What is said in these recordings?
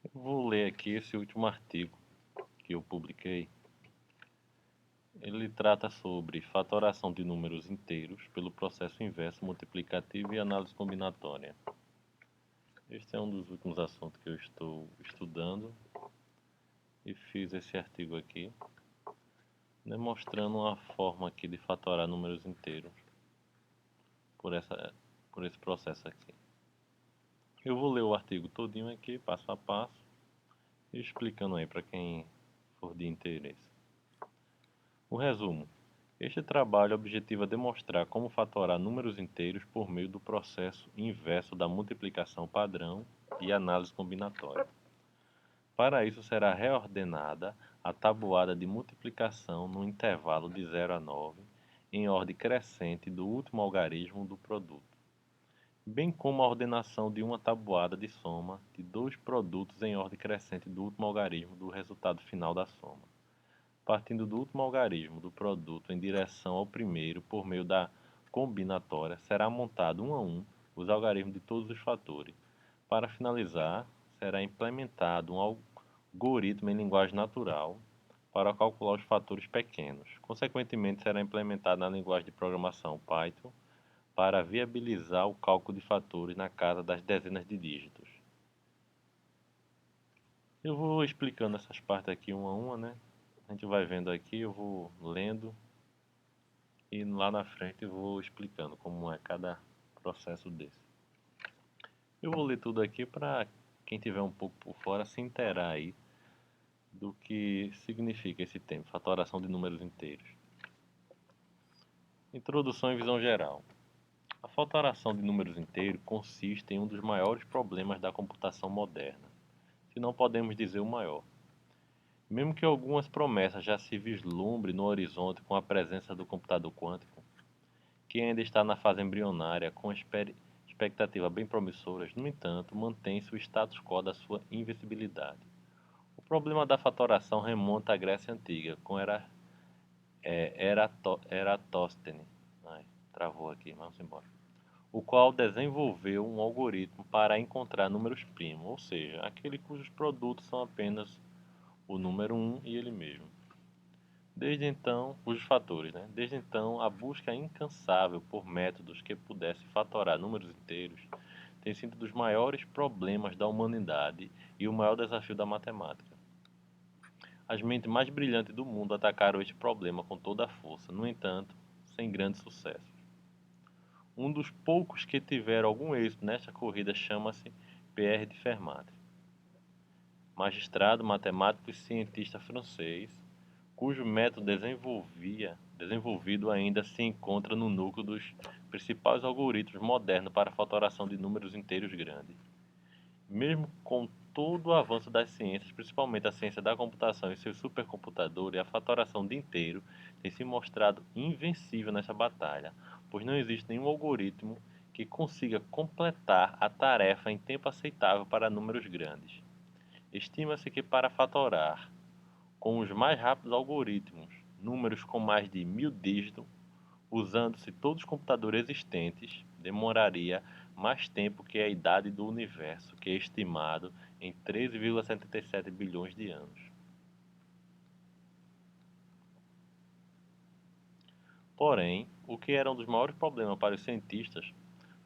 Eu vou ler aqui esse último artigo que eu publiquei. Ele trata sobre fatoração de números inteiros pelo processo inverso multiplicativo e análise combinatória. Este é um dos últimos assuntos que eu estou estudando e fiz esse artigo aqui, demonstrando uma forma aqui de fatorar números inteiros por, por esse processo aqui. Eu vou ler o artigo todinho aqui, passo a passo, e explicando aí para quem for de interesse. O resumo. Este trabalho objetiva demonstrar como fatorar números inteiros por meio do processo inverso da multiplicação padrão e análise combinatória. Para isso será reordenada a tabuada de multiplicação no intervalo de 0 a 9, em ordem crescente do último algarismo do produto, bem como a ordenação de uma tabuada de soma de dois produtos em ordem crescente do último algarismo do resultado final da soma. Partindo do último algarismo do produto em direção ao primeiro por meio da combinatória, será montado um a um os algarismos de todos os fatores. Para finalizar, será implementado um algoritmo em linguagem natural para calcular os fatores pequenos. Consequentemente, será implementado na linguagem de programação Python para viabilizar o cálculo de fatores na casa das dezenas de dígitos. Eu vou explicando essas partes aqui uma a uma, né? A gente vai vendo aqui, eu vou lendo e lá na frente eu vou explicando como é cada processo desse. Eu vou ler tudo aqui para quem tiver um pouco por fora se inteirar aí do que significa esse termo, fatoração de números inteiros. Introdução e visão geral. A fatoração de números inteiros consiste em um dos maiores problemas da computação moderna, se não podemos dizer o maior. Mesmo que algumas promessas já se vislumbre no horizonte com a presença do computador quântico, que ainda está na fase embrionária com expectativas bem promissoras, no entanto, mantém-se o status quo da sua invencibilidade. O problema da fatoração remonta à Grécia Antiga, com Eratóstenes. Travou aqui, vamos embora. O qual desenvolveu um algoritmo para encontrar números primos, ou seja, aquele cujos produtos são apenas o número 1 e ele mesmo. Desde então, cujos fatores, né? Desde então, a busca incansável por métodos que pudessem fatorar números inteiros tem sido um dos maiores problemas da humanidade e o maior desafio da matemática. As mentes mais brilhantes do mundo atacaram este problema com toda a força, no entanto, sem grande sucesso. Um dos poucos que tiveram algum êxito nesta corrida chama-se Pierre de Fermat, magistrado, matemático e cientista francês, cujo método desenvolvido ainda se encontra no núcleo dos principais algoritmos modernos para a fatoração de números inteiros grandes. Mesmo com todo o avanço das ciências, principalmente a ciência da computação e seus supercomputadores, a fatoração de inteiro tem se mostrado invencível nessa batalha, pois não existe nenhum algoritmo que consiga completar a tarefa em tempo aceitável para números grandes. Estima-se que para fatorar com os mais rápidos algoritmos, números com mais de 1000 dígitos, usando-se todos os computadores existentes, demoraria mais tempo que a idade do universo, que é estimado em 13,77 bilhões de anos. Porém, o que era um dos maiores problemas para os cientistas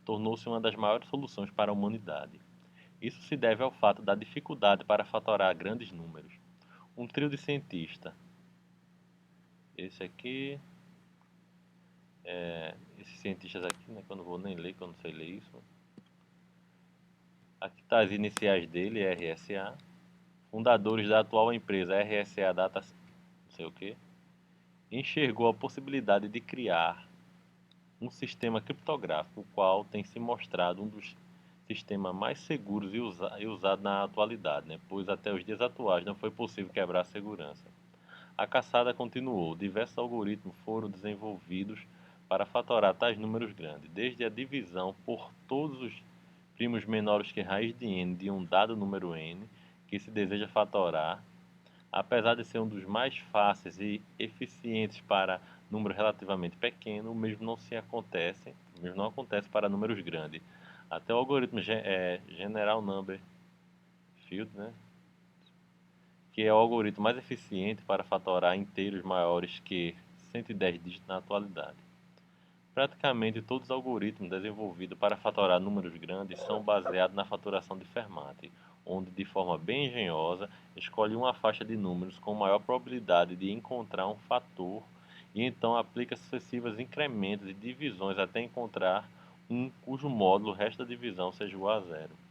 tornou-se uma das maiores soluções para a humanidade. Isso se deve ao fato da dificuldade para fatorar grandes números. Um trio de cientistas, esse aqui, esses cientistas aqui, né, que eu não vou nem ler, que eu não sei ler isso. Aqui está as iniciais dele, RSA. Fundadores da atual empresa RSA Data, não sei o que, enxergou a possibilidade de criar um sistema criptográfico, o qual tem se mostrado um dos sistemas mais seguros e usado na atualidade, né? Pois até os dias atuais não foi possível quebrar a segurança. A caçada continuou, diversos algoritmos foram desenvolvidos para fatorar tais números grandes, desde a divisão por todos os primos menores que raiz de n de um dado número n, que se deseja fatorar, apesar de ser um dos mais fáceis e eficientes para números relativamente pequenos, o mesmo não acontece para números grandes. Até o algoritmo General Number Field, né? Que é o algoritmo mais eficiente para fatorar inteiros maiores que 110 dígitos na atualidade. Praticamente todos os algoritmos desenvolvidos para fatorar números grandes são baseados na fatoração de Fermat, onde, de forma bem engenhosa, escolhe uma faixa de números com maior probabilidade de encontrar um fator e então aplica sucessivos incrementos e divisões até encontrar um cujo módulo resto da divisão seja igual a zero.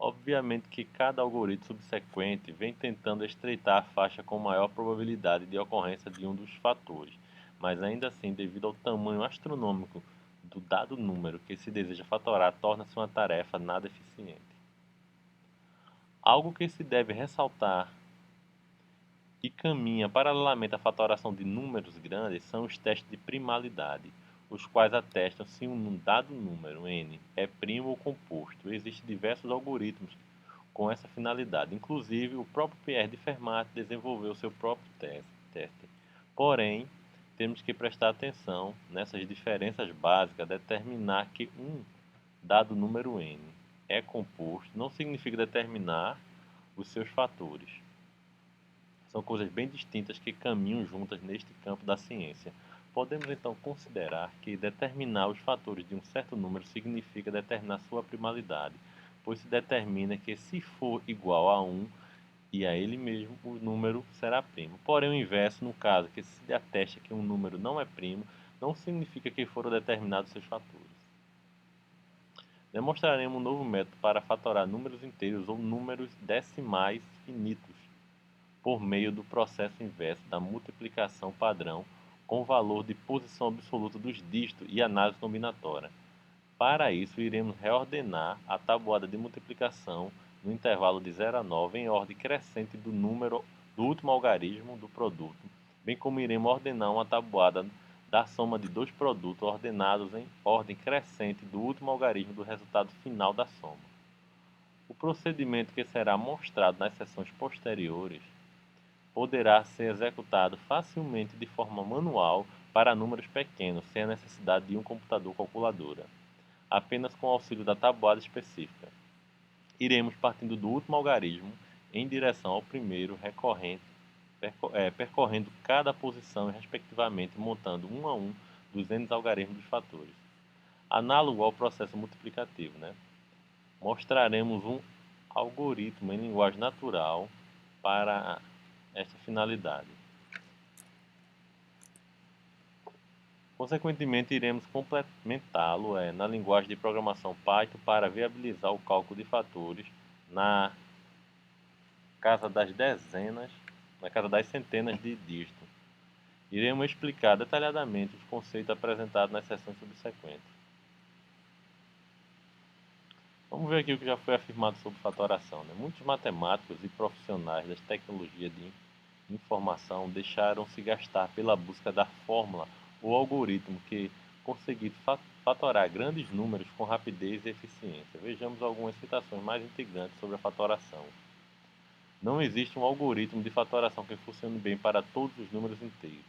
Obviamente que cada algoritmo subsequente vem tentando estreitar a faixa com maior probabilidade de ocorrência de um dos fatores, mas ainda assim, devido ao tamanho astronômico do dado número que se deseja fatorar, torna-se uma tarefa nada eficiente. Algo que se deve ressaltar e caminha paralelamente à fatoração de números grandes são os testes de primalidade, os quais atestam se um dado número n é primo ou composto. Existem diversos algoritmos com essa finalidade, inclusive o próprio Pierre de Fermat desenvolveu seu próprio teste. Porém, temos que prestar atenção nessas diferenças básicas. Determinar que um dado número n é composto não significa determinar os seus fatores. São coisas bem distintas que caminham juntas neste campo da ciência. Podemos então considerar que determinar os fatores de um certo número significa determinar sua primalidade, pois se determina que se for igual a 1 e a ele mesmo, o número será primo. Porém, o inverso, no caso que se atesta que um número não é primo, não significa que foram determinados seus fatores. Demonstraremos um novo método para fatorar números inteiros ou números decimais finitos, por meio do processo inverso da multiplicação padrão com o valor de posição absoluta dos dígitos e análise combinatória. Para isso, iremos reordenar a tabuada de multiplicação no intervalo de 0 a 9 em ordem crescente do número do último algarismo do produto, bem como iremos ordenar uma tabuada da soma de dois produtos ordenados em ordem crescente do último algarismo do resultado final da soma. O procedimento que será mostrado nas seções posteriores poderá ser executado facilmente de forma manual para números pequenos, sem a necessidade de um computador calculadora, apenas com o auxílio da tabuada específica. Iremos partindo do último algarismo em direção ao primeiro recorrente, percorrendo cada posição respectivamente, montando um a um dos n algarismos dos fatores. Análogo ao processo multiplicativo, mostraremos um algoritmo em linguagem natural para esta finalidade. Consequentemente, iremos complementá-lo na linguagem de programação Python para viabilizar o cálculo de fatores na casa das centenas de dígitos. Iremos explicar detalhadamente os conceitos apresentados nas seções subsequentes. Vamos ver aqui o que já foi afirmado sobre fatoração. Muitos matemáticos e profissionais das tecnologias de informação deixaram-se gastar pela busca da fórmula ou algoritmo que conseguir fatorar grandes números com rapidez e eficiência. Vejamos algumas citações mais intrigantes sobre a fatoração. Não existe um algoritmo de fatoração que funcione bem para todos os números inteiros.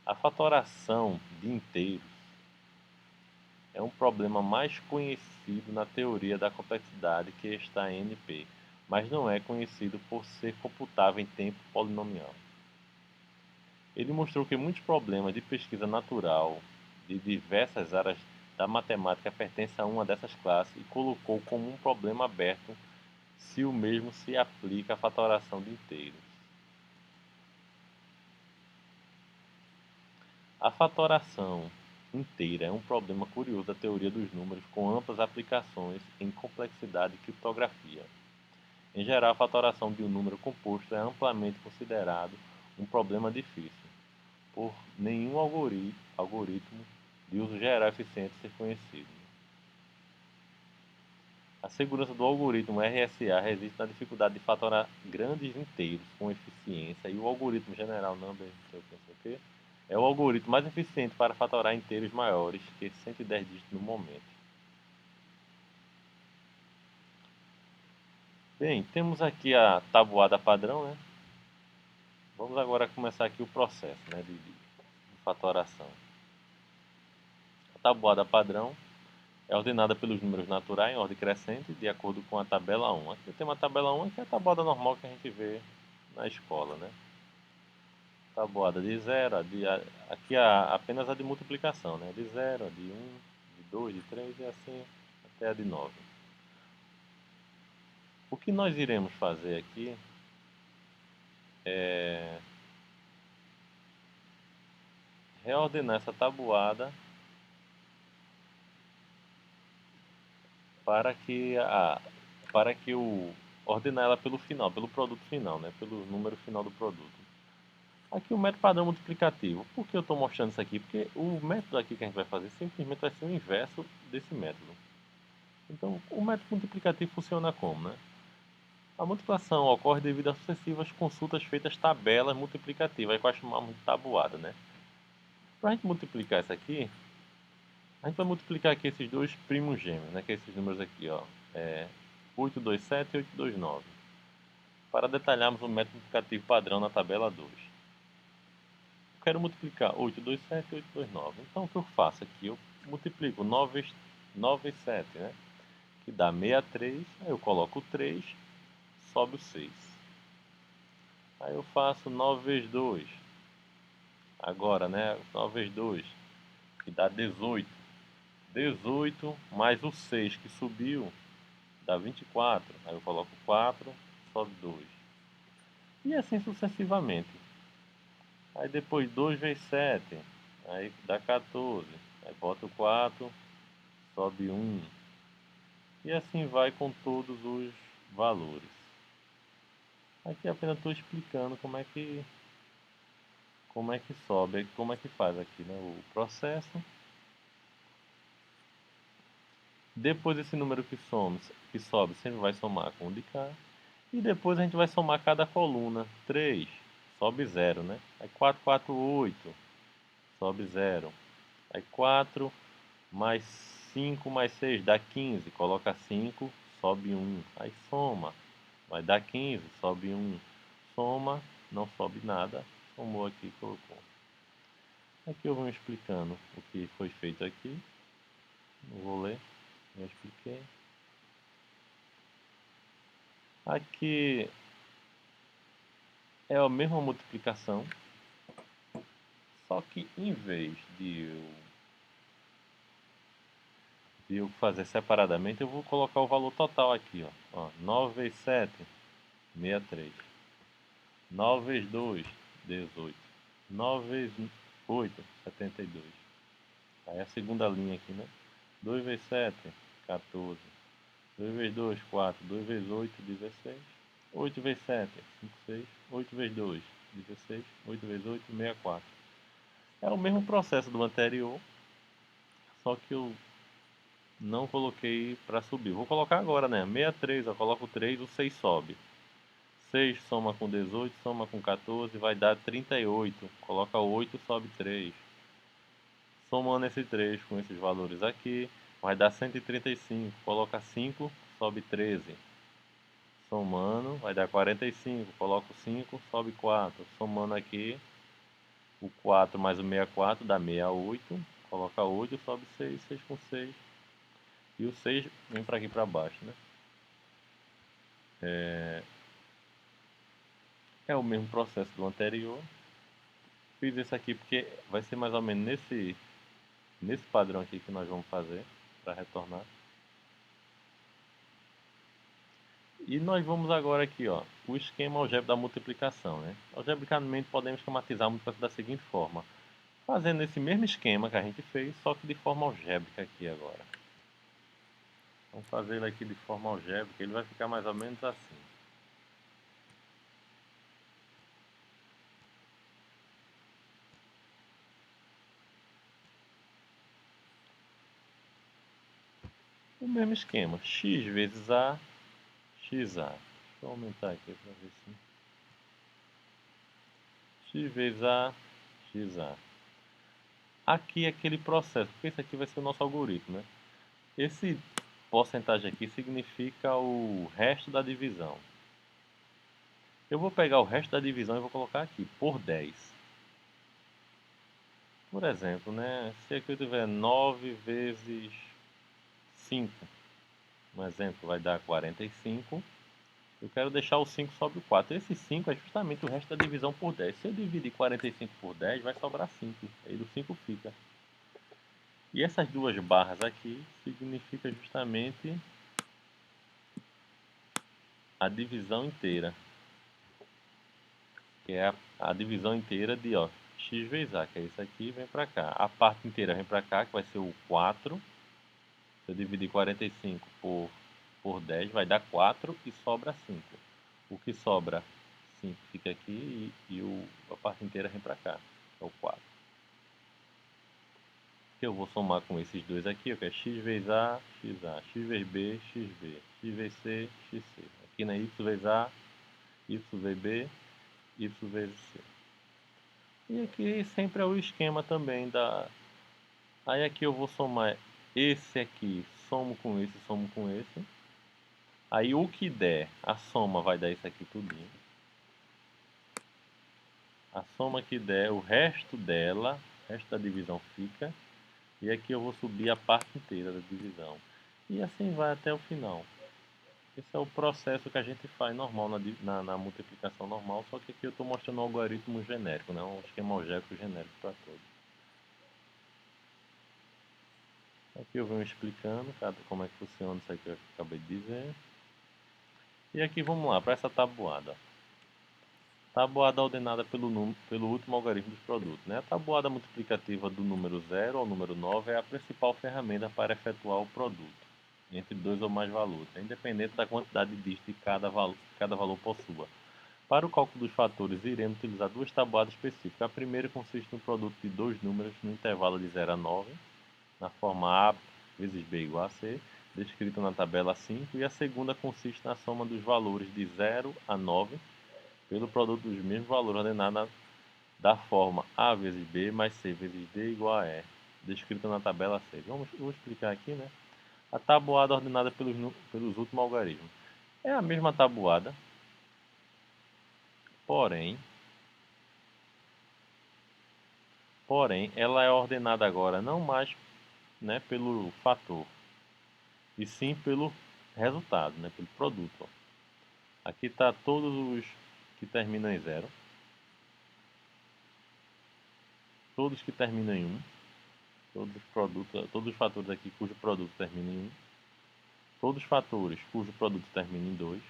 A fatoração de inteiros é um problema mais conhecido na teoria da complexidade que está em NP, mas não é conhecido por ser computável em tempo polinomial. Ele mostrou que muitos problemas de pesquisa natural de diversas áreas da matemática pertencem a uma dessas classes e colocou como um problema aberto se o mesmo se aplica à fatoração de inteiros. A fatoração inteira é um problema curioso da teoria dos números com amplas aplicações em complexidade e criptografia. Em geral, a fatoração de um número composto é amplamente considerado um problema difícil, por nenhum algoritmo de uso geral eficiente ser conhecido. A segurança do algoritmo RSA reside na dificuldade de fatorar grandes inteiros com eficiência e o algoritmo General Number é o algoritmo mais eficiente para fatorar inteiros maiores que 110 dígitos no momento. Bem, temos aqui a tabuada padrão, Vamos agora começar aqui o processo, de fatoração. A tabuada padrão é ordenada pelos números naturais em ordem crescente, de acordo com a tabela 1. Aqui tem uma tabela 1 que é a tabuada normal que a gente vê na escola, né? Tabuada de 0, aqui apenas a de multiplicação, né? De 0, a de 1, de 2, de 3 e assim até a de 9. O que nós iremos fazer aqui é reordenar essa tabuada para que ordenar ela pelo final, pelo produto final, né? Pelo número final do produto. Aqui o método padrão multiplicativo. Por que eu estou mostrando isso aqui? Porque o método aqui que a gente vai fazer simplesmente vai ser o inverso desse método. Então, o método multiplicativo funciona como, né? A multiplicação ocorre devido a sucessivas consultas feitas tabelas multiplicativas, aí que nós chamamos de tabuada, né? Para a gente multiplicar isso aqui, a gente vai multiplicar aqui esses dois primos gêmeos, né? Que é esses números aqui, ó. 827 e 829. Para detalharmos o método multiplicativo padrão na tabela 2. Eu quero multiplicar 827 e 829. Então o que eu faço aqui? Eu multiplico 9 vezes 7, né? Que dá 63. Aí eu coloco o 3, sobe o 6. Aí eu faço 9 vezes 2. Agora, né? 9 vezes 2, que dá 18. 18 mais o 6 que subiu, dá 24. Aí eu coloco 4, sobe 2. E assim sucessivamente. Aí depois 2 vezes 7, aí dá 14. Aí bota o 4, sobe 1. E assim vai com todos os valores. Aqui apenas estou explicando como é que sobe, como é que faz aqui, né, o processo. Depois esse número que sobe sempre vai somar com o de cá. E depois a gente vai somar cada coluna. 3, sobe 0, né? Aí 4, 4, 8, sobe 0. Aí 4 mais 5 mais 6 dá 15. Coloca 5, sobe 1. Aí soma. Vai dar 15, sobe 1. Soma, não sobe nada. Somou aqui, colocou. Aqui eu vou explicando o que foi feito aqui. Não vou ler, já expliquei. Aqui é a mesma multiplicação, só que em vez de eu fazer separadamente, eu vou colocar o valor total aqui, ó. 9 vezes 7, 63. 9 vezes 2, 18. 9 vezes 8, 72. Aí a segunda linha aqui, né? 2 vezes 7, 14. 2 vezes 2, 4. 2 vezes 8, 16. 8 vezes 7, 56. 8 vezes 2, 16. 8 vezes 8, 64. É o mesmo processo do anterior, só que eu não coloquei para subir. Vou colocar agora, né? 63, eu coloco 3, o 6 sobe. 6 soma com 18, soma com 14, vai dar 38. Coloca 8, sobe 3. Somando esse 3 com esses valores aqui, vai dar 135. Coloca 5, sobe 13. Somando, vai dar 45. Coloca 5, sobe 4. Somando aqui, o 4 mais o 64 dá 68. Coloca 8, sobe 6. 6 com 6. E o 6 vem para aqui para baixo, né? É o mesmo processo do anterior. Fiz esse aqui porque vai ser mais ou menos nesse padrão aqui que nós vamos fazer para retornar. E nós vamos agora aqui, ó, o esquema algébrico da multiplicação, né? Algebricamente podemos esquematizar a multiplicação da seguinte forma, fazendo esse mesmo esquema que a gente fez, só que de forma algébrica aqui agora. Vamos fazer ele aqui de forma algébrica, ele vai ficar mais ou menos assim. O mesmo esquema, x vezes a, xa. Deixa eu aumentar aqui para ver se... x vezes a, xa. Aqui é aquele processo, porque esse aqui vai ser o nosso algoritmo, né? Esse porcentagem aqui significa o resto da divisão. Eu vou pegar o resto da divisão e vou colocar aqui, por 10. Por exemplo, né? Se aqui eu tiver 9 vezes 5, um exemplo, vai dar 45. Eu quero deixar o 5 sobre o 4. Esse 5 é justamente o resto da divisão por 10. Se eu dividir 45 por 10, vai sobrar 5. Aí do 5 fica. E essas duas barras aqui significa justamente a divisão inteira. Que é a divisão inteira de x vezes a, que é isso aqui, vem para cá. A parte inteira vem para cá, que vai ser o 4. Se eu dividir 45 por 10, vai dar 4 e sobra 5. O que sobra 5 fica aqui a parte inteira vem para cá, que é o 4. Que eu vou somar com esses dois aqui, que é x vezes a, x vezes b, xb, x vezes c, xc. Aqui na y vezes a, y vezes b, y vezes c. E aqui sempre é o esquema também da... Aí aqui eu vou somar esse aqui, somo com esse, somo com esse. Aí o que der, a soma vai dar isso aqui tudinho. A soma que der, o resto dela, o resto da divisão fica. E aqui eu vou subir a parte inteira da divisão. E assim vai até o final. Esse é o processo que a gente faz normal na multiplicação normal, só que aqui eu estou mostrando um algoritmo genérico, né? Um esquema algébrico genérico para todos. Aqui eu venho explicando como é que funciona isso aqui que eu acabei de dizer. E aqui vamos lá, para essa tabuada. Tabuada ordenada pelo último algarismo dos produtos. Né? A tabuada multiplicativa do número 0 ao número 9 é a principal ferramenta para efetuar o produto entre dois ou mais valores, independente da quantidade de dígitos que cada valor possua. Para o cálculo dos fatores, iremos utilizar duas tabuadas específicas. A primeira consiste no produto de dois números no intervalo de 0 a 9, na forma A vezes B igual a C, descrita na tabela 5, e a segunda consiste na soma dos valores de 0 a 9 pelo produto dos mesmos valores ordenado da forma A vezes B mais C vezes D igual a E, descrita na tabela 6. Vou explicar aqui, né? A tabuada ordenada pelos últimos algarismos. É a mesma tabuada, porém, ela é ordenada agora não mais, né, pelo fator, e sim pelo resultado, né, pelo produto. Ó. Aqui está todos os que terminam em 0, todos que terminam em 1, todos os fatores aqui cujo produto termina em 1, todos os fatores cujo produto termina em 2,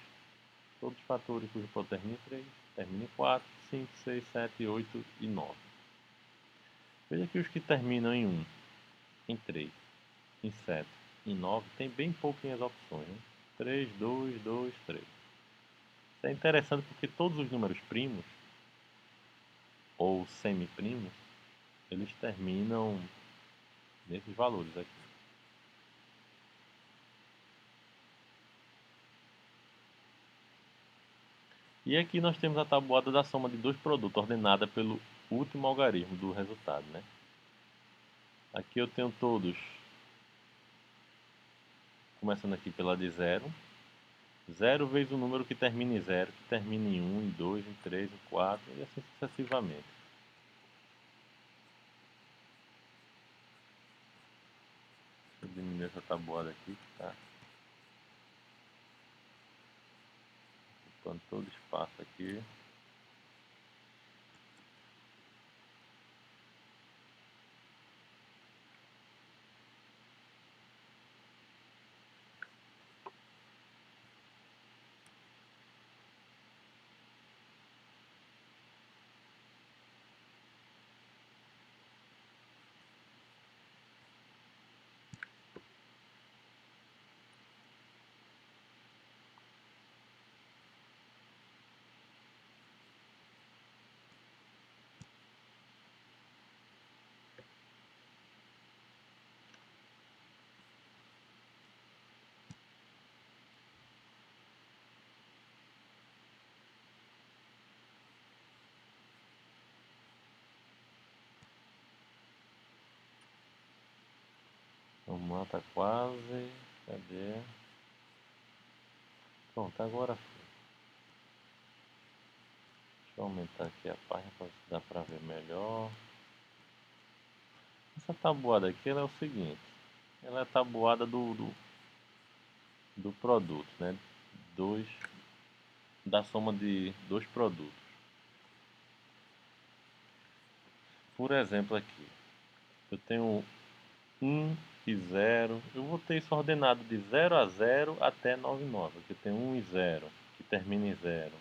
todos os fatores cujo produto termina em 3, termina em 4, 5, 6, 7, 8 e 9. Veja que os que terminam em 1, em 3, em 7, em 9, tem bem pouquinhas opções. Né? 3, 2, 2, 3. Isso é interessante porque todos os números primos, ou semiprimos, eles terminam nesses valores aqui. E aqui nós temos a tabuada da soma de dois produtos, ordenada pelo último algarismo do resultado. Né? Aqui eu tenho todos, começando aqui pela de 0. 0 vezes o número que termina em 0, que termina em 1, em 2, em 3, em 4 e assim sucessivamente. Deixa eu diminuir essa tabuada aqui que está ocupando todo o espaço aqui. Vamos lá, tá quase. Cadê? Pronto, agora foi. Deixa eu aumentar aqui a página para ver se dá para ver melhor. Essa tabuada aqui ela é o seguinte. Ela é a tabuada do produto, né? Da soma de dois produtos. Por exemplo aqui, eu tenho 1 e 0, eu vou ter isso ordenado de 0 a 0 até 99, aqui tem 1 e 0, que termina em 0,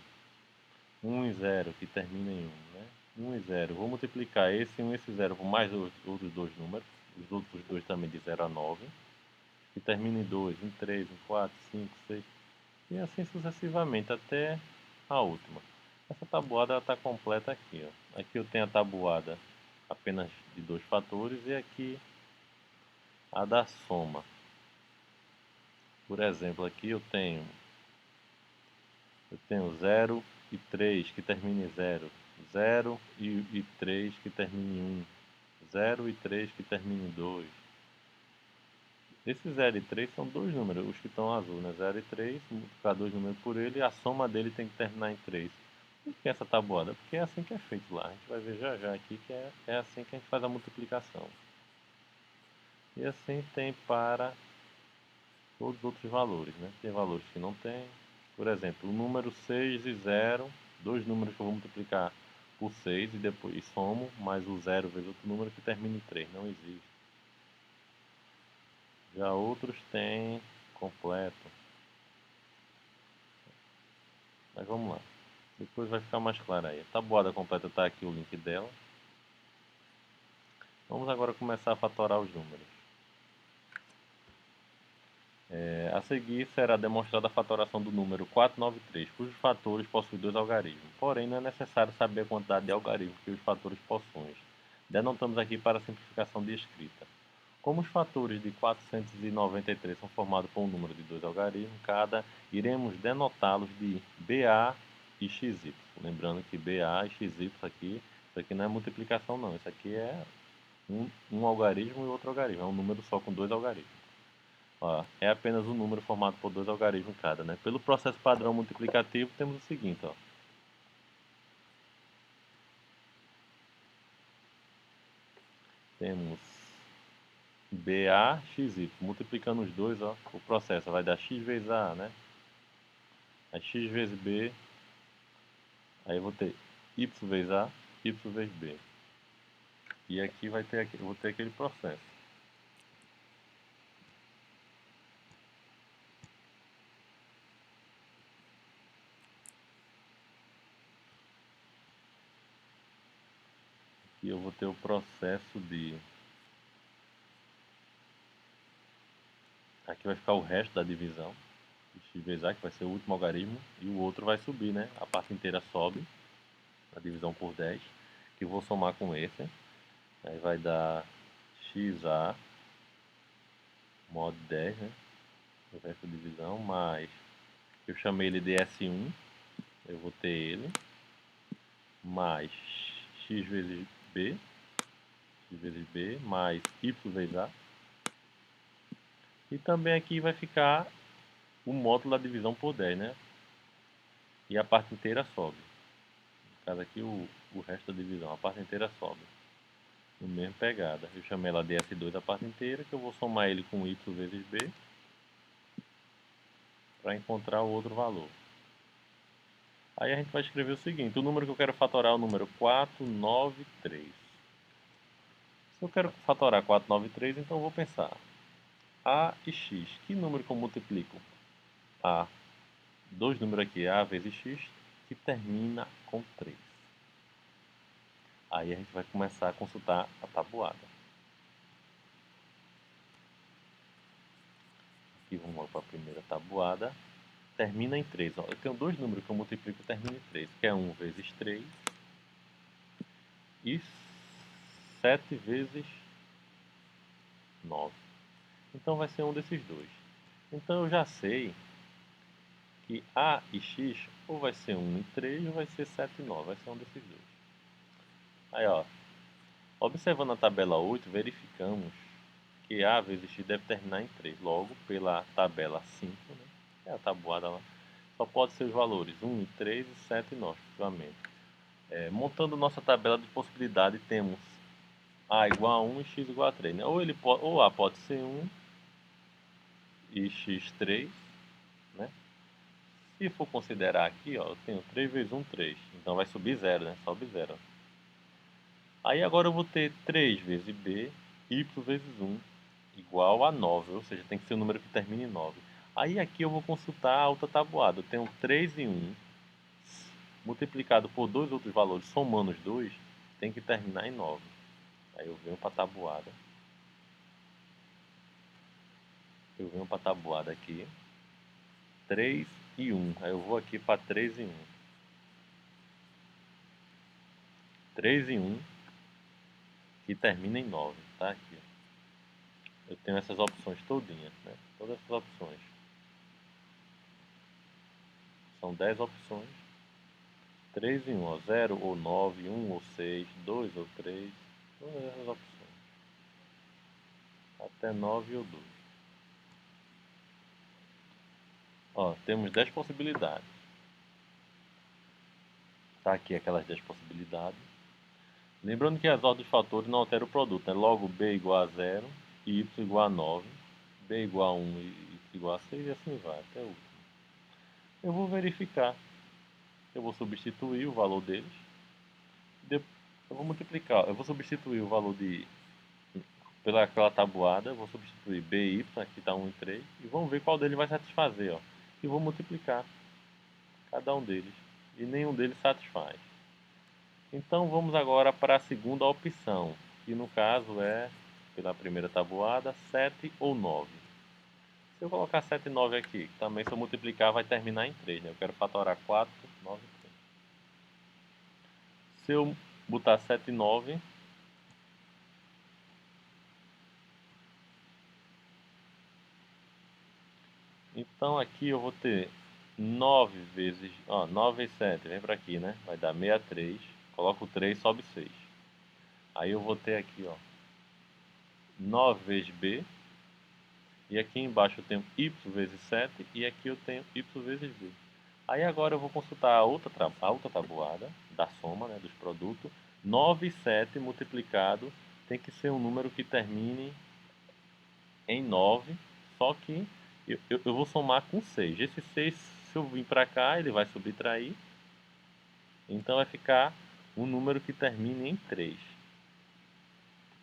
1 e 0, que termina em 1, né? 1 e 0, vou multiplicar esse 1 e esse 0 por mais os outros dois números, os outros dois também de 0 a 9, que termina em 2, em 3, em 4, 5, 6, e assim sucessivamente até a última. Essa tabuada está completa aqui, ó. Aqui eu tenho a tabuada apenas de dois fatores e aqui a da soma. Por exemplo, aqui eu tenho 0 e 3 que termina em 0, 0 e 3 que termina em 1, 0 e 3 que termina em 2. Esses 0 e 3 são dois números, os que estão azul, né? 0 e 3, multiplicar dois números por ele, a soma dele tem que terminar em 3. Por que essa tabuada? Porque é assim que é feito lá. A gente vai ver já já aqui que é assim que a gente faz a multiplicação. E assim tem para todos os outros valores, né? Tem valores que não tem. Por exemplo, o número 6 e 0, dois números que eu vou multiplicar por 6 e depois somo, mais o 0 vezes outro número que termina em 3. Não existe. Já outros têm completo. Mas vamos lá. Depois vai ficar mais claro aí. A tabuada completa está aqui o link dela. Vamos agora começar a fatorar os números. A seguir será demonstrada a fatoração do número 493, cujos fatores possuem dois algarismos. Porém, não é necessário saber a quantidade de algarismos que os fatores possuem. Denotamos aqui para simplificação de escrita. Como os fatores de 493 são formados por um número de dois algarismos, iremos denotá-los de BA e XY. Lembrando que BA e XY aqui, isso aqui não é multiplicação não, isso aqui é um algarismo e outro algarismo, é um número só com dois algarismos. Ó, é apenas um número formado por dois algarismos cada, né? Pelo processo padrão multiplicativo, temos o seguinte, ó. Temos BA, XY, multiplicando os dois, ó, o processo vai dar X vezes A, né? Aí X vezes B, aí eu vou ter Y vezes A, Y vezes B. E aqui eu vou ter aquele processo. E eu vou ter o processo de... Aqui vai ficar o resto da divisão. X vezes A, que vai ser o último algarismo. E o outro vai subir, né? A parte inteira sobe. A divisão por 10. Que eu vou somar com esse. Aí vai dar XA mod 10, né? O resto da divisão. Mais... Eu chamei ele de S1. Eu vou ter ele. Mais X vezes B. X vezes B. Mais Y vezes A. E também aqui vai ficar o módulo da divisão por 10, né? E a parte inteira sobe. No caso aqui o resto da divisão, a parte inteira sobe. No mesmo pegada. Eu chamei ela de S2 a parte inteira, que eu vou somar ele com Y vezes B para encontrar o outro valor. Aí a gente vai escrever o seguinte, o número que eu quero fatorar é o número 493. Se eu quero fatorar 493, então eu vou pensar A e X. Que número que eu multiplico? A. Dois números aqui, A vezes X, que termina com 3. Aí a gente vai começar a consultar a tabuada. Aqui vamos para a primeira tabuada. Termina em 3. Ó. Eu tenho dois números que eu multiplico e termina em 3, que é 1 vezes 3 e 7 vezes 9. Então vai ser um desses dois. Então eu já sei que A e X ou vai ser 1 e 3 ou vai ser 7 e 9. Vai ser um desses dois. Aí ó, observando a tabela 8, verificamos que A vezes X deve terminar em 3. Logo, pela tabela 5, né, que é a tabuada lá, só pode ser os valores 1 e 3 e 7 e 9, respectivamente. Montando nossa tabela de possibilidade, temos A igual a 1 e X igual a 3. Né? Ou A pode ser 1 e X 3, Se for considerar aqui, ó, eu tenho 3 vezes 1, 3. Então vai subir 0, né? Sobe 0. Aí agora eu vou ter 3 vezes b, y vezes 1, igual a 9. Ou seja, tem que ser um número que termine em 9. Aí aqui eu vou consultar a outra tabuada. Eu tenho 3 e 1, multiplicado por dois outros valores, somando os dois, tem que terminar em 9. Aí eu venho para a tabuada. Eu venho para a tabuada aqui. 3 e 1. Aí eu vou aqui para 3 e 1. 3 e 1, que termina em 9. Tá aqui. Eu tenho essas opções todinhas, né? Todas essas opções. São 10 opções. 3 e 1, ó. 0 ou 9, 1 ou 6, 2 ou 3. Todas essas opções. Até 9 ou 2. Ó, temos 10 possibilidades. Tá aqui aquelas 10 possibilidades. Lembrando que as ordens de fatores não alteram o produto, né? Logo, b igual a 0, y igual a 9, b igual a 1 e y igual a 6 e assim vai, até o último. Eu vou verificar. Eu vou substituir o valor deles. Eu vou multiplicar. Eu vou substituir o valor pelaquela tabuada. Eu vou substituir b e y, aqui está 1 e 3. E vamos ver qual deles vai satisfazer. Ó. E vou multiplicar cada um deles. E nenhum deles satisfaz. Então vamos agora para a segunda opção, que no caso é, pela primeira tabuada, 7 ou 9. Se eu colocar 7 e 9 aqui, também se eu multiplicar vai terminar em 3, né? Eu quero fatorar 4, 9 e 3. Se eu botar 7 e 9, então aqui eu vou ter 9 vezes, ó, 9 vezes 7, vem para aqui, né? Vai dar 63, coloco 3, sobe 6. Aí eu vou ter aqui, ó, 9 vezes b, e aqui embaixo eu tenho y vezes 7 e aqui eu tenho y vezes b. Aí agora eu vou consultar a outra tabuada da soma, né, dos produtos. 9 e 7 multiplicado tem que ser um número que termine em 9, só que eu vou somar com 6. Esse 6, se eu vir para cá, ele vai subtrair. Então vai ficar um número que termine em 3.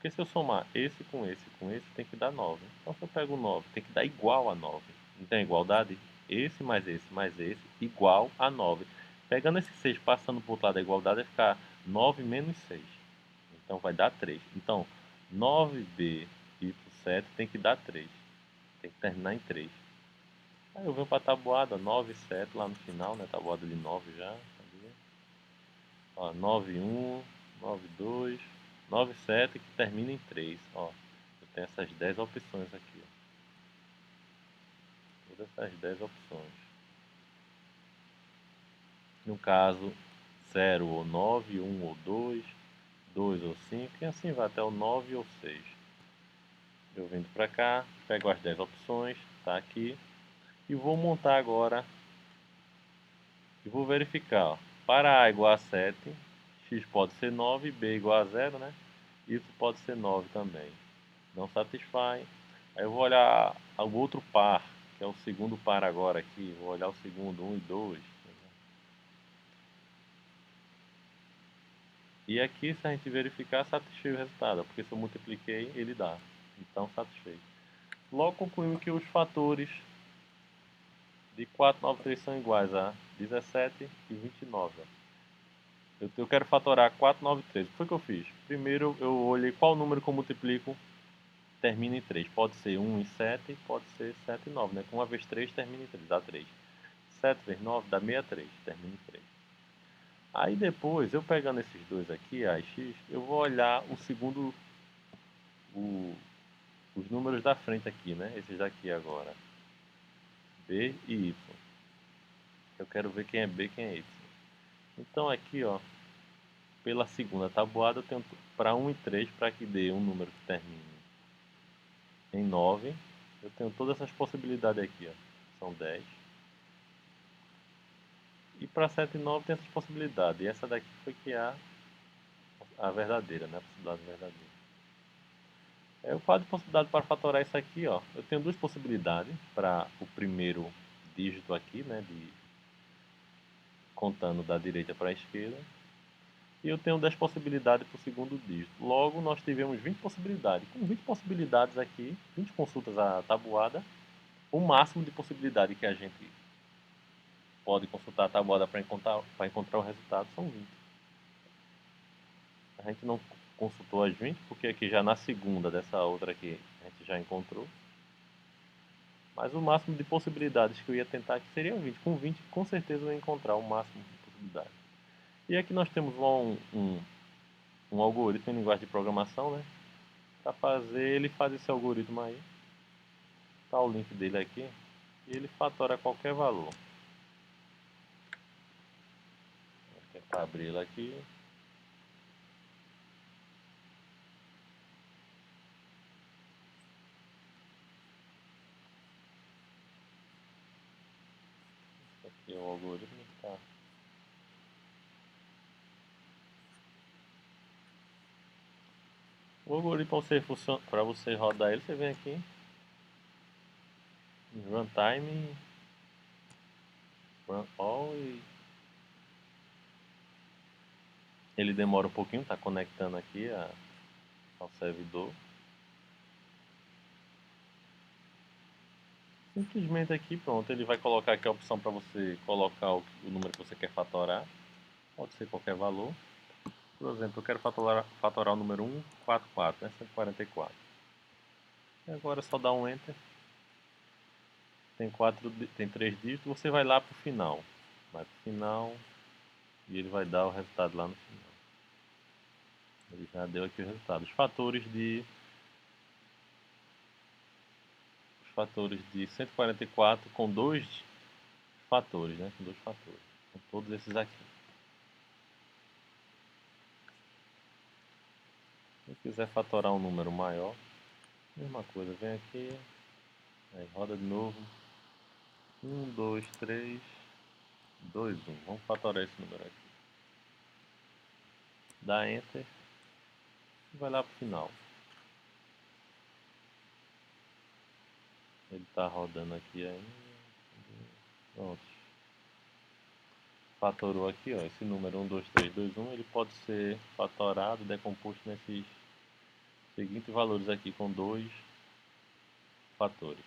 Porque se eu somar esse com esse, tem que dar 9. Então se eu pego 9, tem que dar igual a 9. Não tem igualdade? Esse mais esse, igual a 9. Pegando esse 6, passando para o outro lado da igualdade, vai ficar 9 menos 6. Então vai dar 3. Então 9b e 7 tem que dar 3. Tem que terminar em 3. Aí eu venho para a tabuada 9 e 7 lá no final, né? Tabuada de 9 já. Sabia? Ó, 9 1, 9 2, 9 7 que termina em 3. Ó, eu tenho essas 10 opções aqui. Ó. Todas essas 10 opções. No caso, 0 ou 9, 1 ou 2, 2 ou 5 e assim vai até o 9 ou 6. Eu venho para cá, pego as 10 opções, tá aqui, e vou montar agora e vou verificar. Ó. Para A igual a 7, x pode ser 9, b igual a 0, né? Y pode ser 9 também. Não satisfaz. Aí eu vou olhar o outro par, que é o segundo par agora aqui. Vou olhar o segundo, 1 e 2. E aqui, se a gente verificar, satisfez o resultado, porque se eu multipliquei, ele dá. Então, satisfez. Logo concluímos que os fatores de 4, 9, 3 são iguais a 17 e 29. Eu quero fatorar 4, 9 e 3. O que foi que eu fiz? Primeiro, eu olhei qual número que eu multiplico termina em 3. Pode ser 1 e 7, pode ser 7 e 9. Né? Com 1 vezes 3 termina em 3, dá 3. 7 vezes 9 dá 63, termina em 3. Aí depois, eu pegando esses dois aqui, A e X, eu vou olhar o segundo, o, os números da frente aqui, né? Esses daqui agora. B e Y. Eu quero ver quem é B e quem é Y. Então aqui, ó, pela segunda tabuada, eu tenho para 1 e 3, para que dê um número que termine em 9. Eu tenho todas essas possibilidades aqui, ó. São 10. E para 7 e 9 tem essas possibilidades. E essa daqui foi que é a verdadeira, né? A possibilidade verdadeira. O quadro de possibilidade para fatorar isso aqui, ó. Eu tenho duas possibilidades para o primeiro dígito aqui, né? contando da direita para a esquerda. E eu tenho 10 possibilidades para o segundo dígito. Logo, nós tivemos 20 possibilidades. Com 20 possibilidades aqui, 20 consultas à tabuada, o máximo de possibilidade que a gente pode consultar a tabuada para encontrar o resultado são 20. A gente não consultou as 20, porque aqui já na segunda dessa outra aqui a gente já encontrou. Mas o máximo de possibilidades que eu ia tentar aqui seria 20. Com 20, com certeza eu ia encontrar o máximo de possibilidades. E aqui nós temos um algoritmo em linguagem de programação, né? Para fazer, ele faz esse algoritmo aí. Tá o link dele aqui. E ele fatora qualquer valor. Vou tentar abrir ele aqui. Esse aqui é o algoritmo que tá. O algoritmo para você rodar ele, você vem aqui em Runtime, Run All e ele demora um pouquinho, tá conectando aqui ao servidor. Simplesmente aqui, pronto, ele vai colocar aqui a opção para você colocar o número que você quer fatorar. Pode ser qualquer valor. Por exemplo, eu quero fatorar o número 144, né? 144. E agora é só dar um Enter. Tem 3 dígitos, você vai lá para o final. Vai para o final e ele vai dar o resultado lá no final. Ele já deu aqui o resultado. Os fatores de 144 com dois fatores, né? Com dois fatores. Com todos esses aqui. Se quiser fatorar um número maior, mesma coisa, vem aqui, aí roda de novo. 1, 2, 3, 2, 1. Vamos fatorar esse número aqui. Dá Enter e vai lá para o final. Ele está rodando aqui ainda. Pronto. Fatorou aqui, ó, esse número 1, 2, 3, 2, 1, ele pode ser fatorado, decomposto nesses seguintes valores aqui com dois fatores.